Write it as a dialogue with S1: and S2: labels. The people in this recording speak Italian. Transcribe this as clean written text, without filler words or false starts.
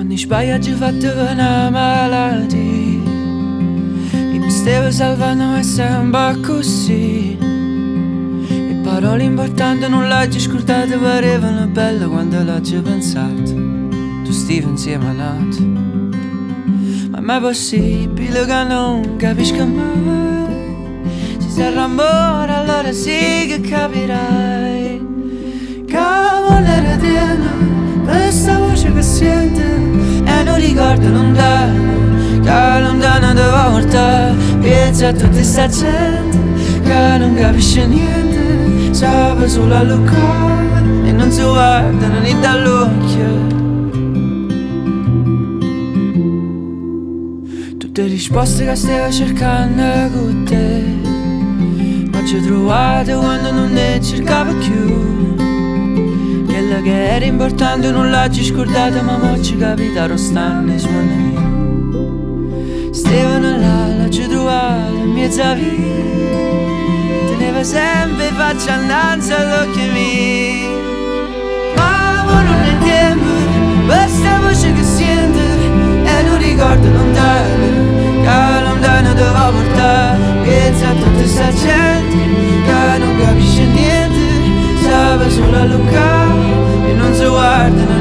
S1: quando sbaglia ci fatto una malattia. E mi stavo salvando ma sempre così. E parole importanti non l'hai scordate, parevano belle quando l'hai pensato. Tu stivi insieme a nato. Ma mai possibile che non capisca mai? Se sarà amore allora sì che capirai. Che volere tiene questa voce che sente e non ricorda lontano, che lontano dove portare. Pensa a tutta sta gente che non capisce niente, sa solo a luccare e non si guardano né dall'occhio. Tutte risposte che stavo cercando con te, ma ci ho trovate quando non ne cercavo più. Quella che era importante non l'hai scordata, ma mo ci capitano stanne suoni. Stavano là, la ci trovate in mezzo a via. Teneva sempre faccia innanzi all'occhio mio. Ma mo non è tempo, questa voce che sente e non ricordo lontano, che lontano dove portare. Pensa a tutta sta gente che non capisce niente, sa solo a luccare e non si guardano